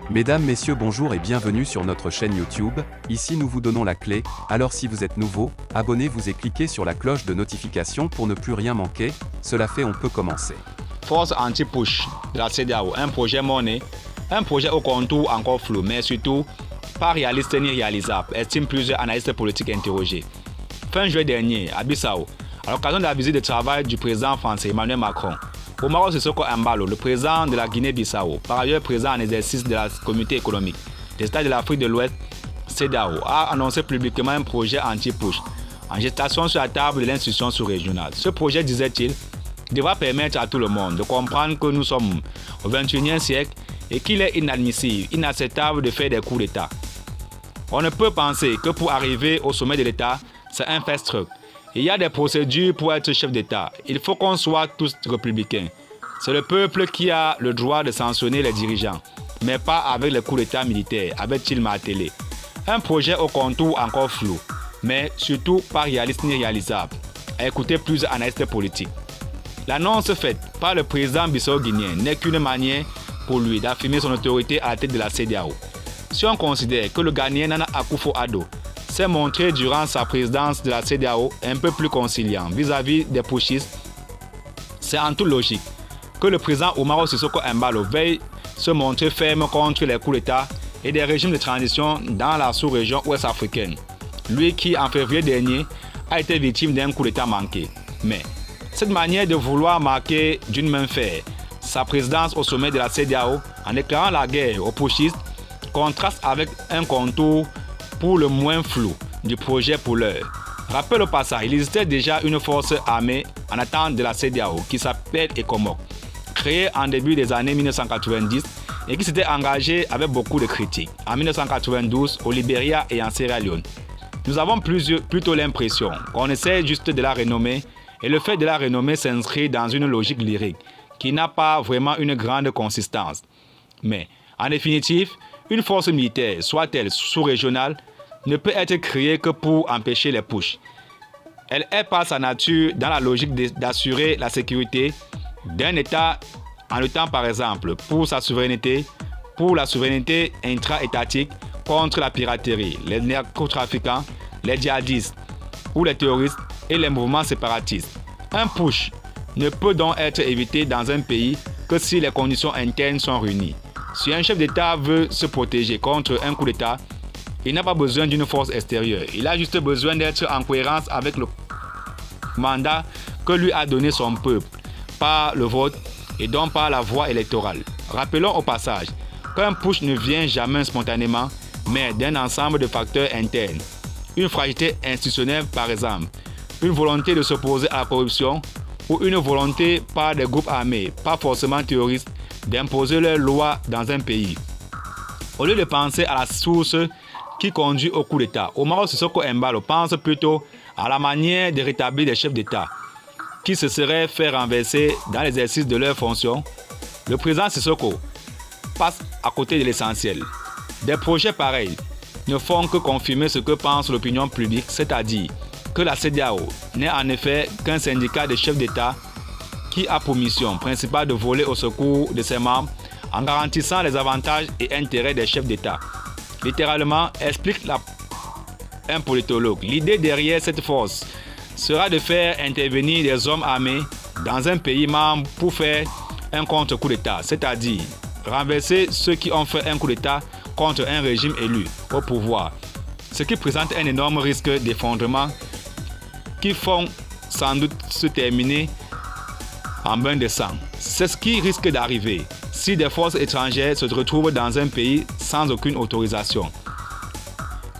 Mesdames, Messieurs, bonjour et bienvenue sur notre chaîne YouTube. Ici nous vous donnons la clé, alors si vous êtes nouveau, abonnez-vous et cliquez sur la cloche de notification pour ne plus rien manquer. Cela fait, on peut commencer. Force anti-push de la CEDEAO, un projet monnaie, un projet au contour encore flou, mais surtout pas réaliste ni réalisable, estiment plusieurs analystes politiques interrogés. Fin juillet dernier, à Bissau, à l'occasion de la visite de travail du président français Emmanuel Macron, Umaro Sissoko Embalo, le président de la Guinée-Bissau, par ailleurs président en exercice de la Communauté économique des États de l'Afrique de l'Ouest, CEDEAO, a annoncé publiquement un projet anti-push en gestation sur la table de l'institution sous-régionale. Ce projet, disait-il, devra permettre à tout le monde de comprendre que nous sommes au XXIe siècle et qu'il est inadmissible, inacceptable de faire des coups d'État. On ne peut penser que pour arriver au sommet de l'État, c'est un fast track. Il y a des procédures pour être chef d'État. Il faut qu'on soit tous républicains. C'est le peuple qui a le droit de sanctionner les dirigeants, mais pas avec les coups d'État militaires, avait-il martelé. Un projet au contour encore flou, mais surtout pas réaliste ni réalisable, a écouté plusieurs analystes politiques. L'annonce faite par le président bissau-guinéen n'est qu'une manière pour lui d'affirmer son autorité à la tête de la CEDEAO. Si on considère que le Ghanéen Nana Akufo-Addo s'est montré durant sa présidence de la CEDEAO un peu plus conciliant vis-à-vis des pushistes, c'est en toute logique que le président Umaro Sissoko Embalo veuille se montrer ferme contre les coups d'État et des régimes de transition dans la sous-région ouest africaine. Lui qui, en février dernier, a été victime d'un coup d'État manqué. Mais cette manière de vouloir marquer d'une main ferme sa présidence au sommet de la CEDEAO en déclarant la guerre aux pushistes contraste avec un contour pour le moins flou du projet pour l'heure. Rappel au passage, il existait déjà une force armée en attente de la CEDEAO qui s'appelle ECOMOG, créée en début des années 1990 et qui s'était engagée avec beaucoup de critiques en 1992 au Libéria et en Sierra Leone. Nous avons plutôt l'impression qu'on essaie juste de la renommer et le fait de la renommer s'inscrit dans une logique lyrique qui n'a pas vraiment une grande consistance. Mais en définitive, une force militaire, soit-elle sous-régionale, ne peut être créée que pour empêcher les pushs. Elle est par sa nature dans la logique d'assurer la sécurité d'un État en luttant par exemple pour sa souveraineté, pour la souveraineté intra-étatique contre la piraterie, les narcotrafiquants, les djihadistes ou les terroristes et les mouvements séparatistes. Un push ne peut donc être évité dans un pays que si les conditions internes sont réunies. Si un chef d'État veut se protéger contre un coup d'État, il n'a pas besoin d'une force extérieure. Il a juste besoin d'être en cohérence avec le mandat que lui a donné son peuple par le vote et donc par la voie électorale. Rappelons au passage qu'un push ne vient jamais spontanément, mais d'un ensemble de facteurs internes. Une fragilité institutionnelle par exemple, une volonté de s'opposer à la corruption ou une volonté par des groupes armés, pas forcément terroristes, d'imposer leurs lois dans un pays. Au lieu de penser à la source qui conduit au coup d'État, Umaro Sissoko Embalo pense plutôt à la manière de rétablir des chefs d'État qui se seraient fait renverser dans l'exercice de leurs fonctions. Le président Sissoko passe à côté de l'essentiel. Des projets pareils ne font que confirmer ce que pense l'opinion publique, c'est-à-dire que la CEDEAO n'est en effet qu'un syndicat de chefs d'État qui a pour mission principale de voler au secours de ses membres en garantissant les avantages et intérêts des chefs d'État. Littéralement, explique un politologue. L'idée derrière cette force sera de faire intervenir des hommes armés dans un pays membre pour faire un contre-coup d'État, c'est-à-dire renverser ceux qui ont fait un coup d'État contre un régime élu au pouvoir, ce qui présente un énorme risque d'effondrement qui font sans doute se terminer en bain de sang. C'est ce qui risque d'arriver si des forces étrangères se retrouvent dans un pays sans aucune autorisation.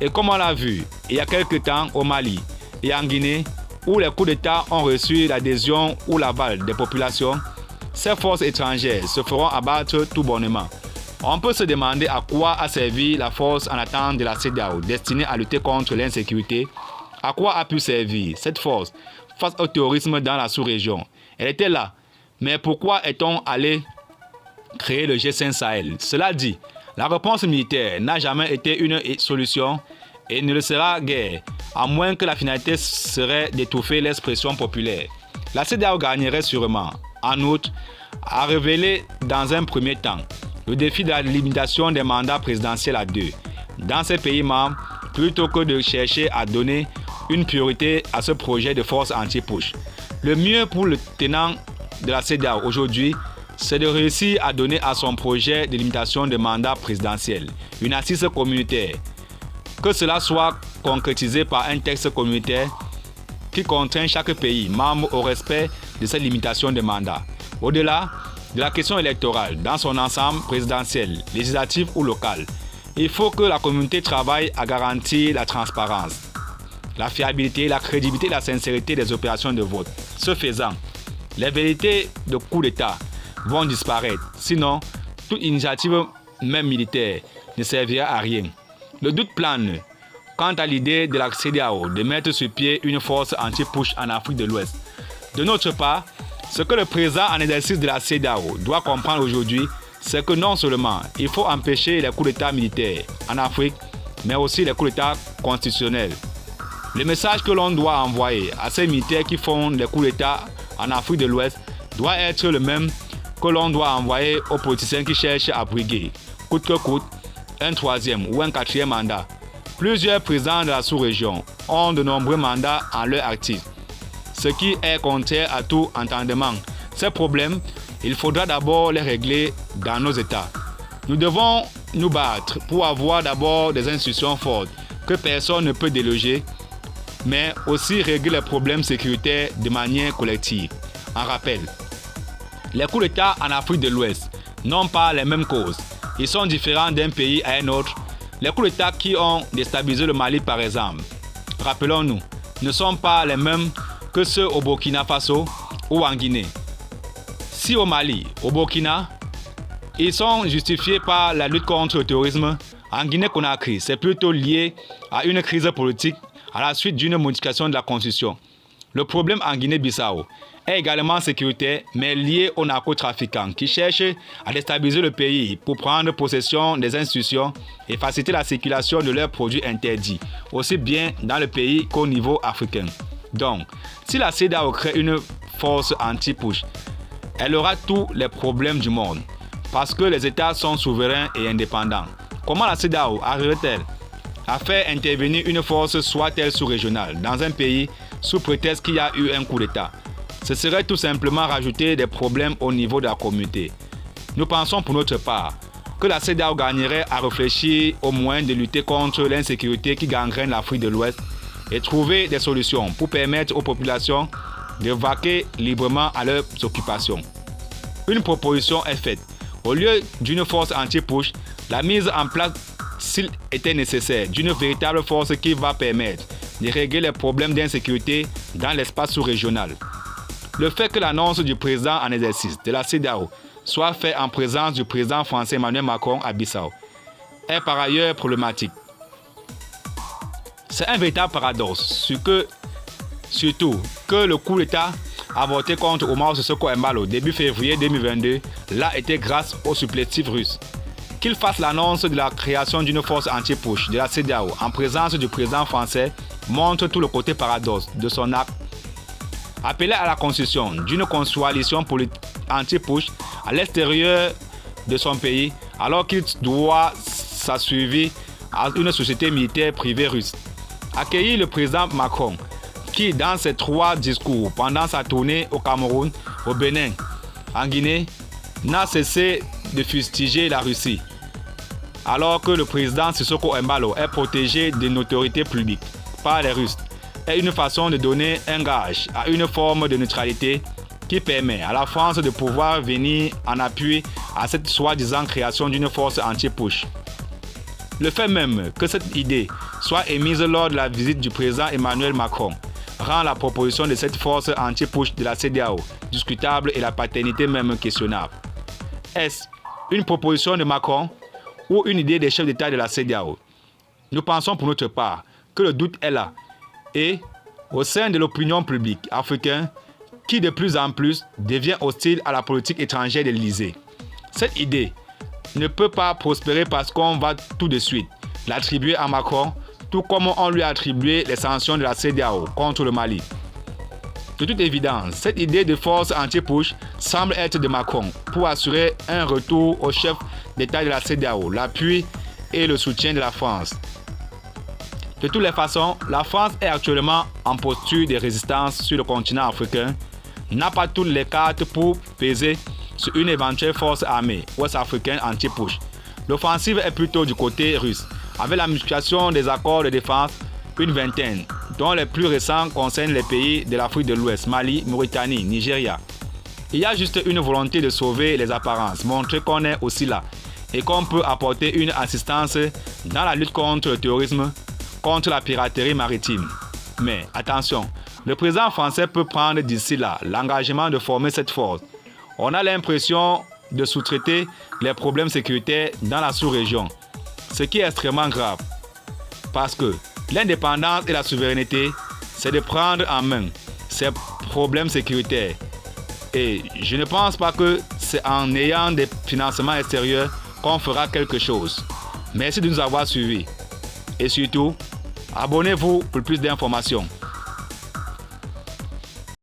Et comme on l'a vu il y a quelques temps au Mali et en Guinée, où les coups d'État ont reçu l'adhésion ou l'aval des populations, ces forces étrangères se feront abattre tout bonnement. On peut se demander à quoi a servi la force en attente de la CEDEAO destinée à lutter contre l'insécurité. À quoi a pu servir cette force face au terrorisme dans la sous-région? Elle était là. Mais pourquoi est-on allé créer le G5 Sahel? Cela dit, la réponse militaire n'a jamais été une solution et ne le sera guère, à moins que la finalité serait d'étouffer l'expression populaire. La CEDEAO gagnerait sûrement, en outre, à révéler dans un premier temps le défi de la limitation des mandats présidentiels à 2 dans ces pays membres, plutôt que de chercher à donner une priorité à ce projet de force anti-push. Le mieux pour le tenant de la CEDEAO aujourd'hui, c'est de réussir à donner à son projet de limitation de mandat présidentiel une assise communautaire, que cela soit concrétisé par un texte communautaire qui contraint chaque pays membre au respect de cette limitation de mandat. Au-delà de la question électorale, dans son ensemble présidentiel, législatif ou local, il faut que la communauté travaille à garantir la transparence, la fiabilité, la crédibilité et la sincérité des opérations de vote. Ce faisant, les vérités de coup d'État vont disparaître. Sinon, toute initiative, même militaire, ne servira à rien. Le doute plane quant à l'idée de la CEDEAO de mettre sur pied une force anti-push en Afrique de l'Ouest. De notre part, ce que le président en exercice de la CEDEAO doit comprendre aujourd'hui, c'est que non seulement il faut empêcher les coups d'État militaires en Afrique, mais aussi les coups d'État constitutionnels. Le message que l'on doit envoyer à ces militaires qui font les coups d'État en Afrique de l'Ouest doit être le même que l'on doit envoyer aux politiciens qui cherchent à briguer, coûte que coûte, un 3e ou un 4e mandat. Plusieurs présidents de la sous-région ont de nombreux mandats en leur actif, ce qui est contraire à tout entendement. Ces problèmes, il faudra d'abord les régler dans nos États. Nous devons nous battre pour avoir d'abord des institutions fortes que personne ne peut déloger, mais aussi régler les problèmes sécuritaires de manière collective. En rappel, les coups d'État en Afrique de l'Ouest n'ont pas les mêmes causes. Ils sont différents d'un pays à un autre. Les coups d'État qui ont déstabilisé le Mali par exemple, rappelons-nous, ne sont pas les mêmes que ceux au Burkina Faso ou en Guinée. Si au Mali, au Burkina, ils sont justifiés par la lutte contre le terrorisme, en Guinée-Conakry, c'est plutôt lié à une crise politique à la suite d'une modification de la Constitution. Le problème en Guinée-Bissau est également sécuritaire, mais lié aux narcotrafiquants qui cherchent à déstabiliser le pays pour prendre possession des institutions et faciliter la circulation de leurs produits interdits, aussi bien dans le pays qu'au niveau africain. Donc, si la CEDEAO crée une force anti-push, elle aura tous les problèmes du monde, parce que les États sont souverains et indépendants. Comment la CEDEAO arrive-t-elle à faire intervenir une force, soit-elle sous-régionale, dans un pays sous prétexte qu'il y a eu un coup d'État? Ce serait tout simplement rajouter des problèmes au niveau de la communauté. Nous pensons pour notre part que la CEDEAO gagnerait à réfléchir aux moyens de lutter contre l'insécurité qui gangrène l'Afrique de l'Ouest et trouver des solutions pour permettre aux populations de vaquer librement à leurs occupations. Une proposition est faite. Au lieu d'une force anti-push, la mise en place, s'il était nécessaire, d'une véritable force qui va permettre de régler les problèmes d'insécurité dans l'espace sous-régional. Le fait que l'annonce du président en exercice de la CEDEAO soit faite en présence du président français Emmanuel Macron à Bissau est par ailleurs problématique. C'est un véritable paradoxe, surtout que le coup d'État avorté contre Omar Sissoko Embalo début février 2022 l'a été grâce aux supplétifs russes. Qu'il fasse l'annonce de la création d'une force anti-push de la CEDEAO en présence du président français montre tout le côté paradoxe de son acte. Appeler à la constitution d'une coalition anti-push à l'extérieur de son pays alors qu'il doit s'assuivre à une société militaire privée russe. Accueillir le président Macron qui, dans ses 3 discours pendant sa tournée au Cameroun, au Bénin, en Guinée, n'a cessé de fustiger la Russie, alors que le président Sissoko Embalo est protégé d'une autorité publique par les Russes, est une façon de donner un gage à une forme de neutralité qui permet à la France de pouvoir venir en appui à cette soi-disant création d'une force anti-push. Le fait même que cette idée soit émise lors de la visite du président Emmanuel Macron rend la proposition de cette force anti-push de la CEDEAO discutable et la paternité même questionnable. Est-ce une proposition de Macron ou une idée des chefs d'État de la CEDEAO? Nous pensons pour notre part que le doute est là et au sein de l'opinion publique africaine qui de plus en plus devient hostile à la politique étrangère de l'Élysée. Cette idée ne peut pas prospérer parce qu'on va tout de suite l'attribuer à Macron tout comme on lui a attribué les sanctions de la CEDEAO contre le Mali. De toute évidence, cette idée de force anti-push semble être de Macron pour assurer un retour au chef d'État de la CEDEAO, l'appui et le soutien de la France. De toutes les façons, la France est actuellement en posture de résistance sur le continent africain, n'a pas toutes les cartes pour peser sur une éventuelle force armée ouest-africaine anti-push. L'offensive est plutôt du côté russe, avec la multiplication des accords de défense, une vingtaine, dont les plus récents concernent les pays de l'Afrique de l'Ouest, Mali, Mauritanie, Nigeria. Il y a juste une volonté de sauver les apparences, montrer qu'on est aussi là et qu'on peut apporter une assistance dans la lutte contre le terrorisme, contre la piraterie maritime. Mais attention, le président français peut prendre d'ici là l'engagement de former cette force. On a l'impression de sous-traiter les problèmes sécuritaires dans la sous-région, ce qui est extrêmement grave. Parce que l'indépendance et la souveraineté, c'est de prendre en main ces problèmes sécuritaires. Et je ne pense pas que c'est en ayant des financements extérieurs qu'on fera quelque chose. Merci de nous avoir suivis. Et surtout, abonnez-vous pour plus d'informations.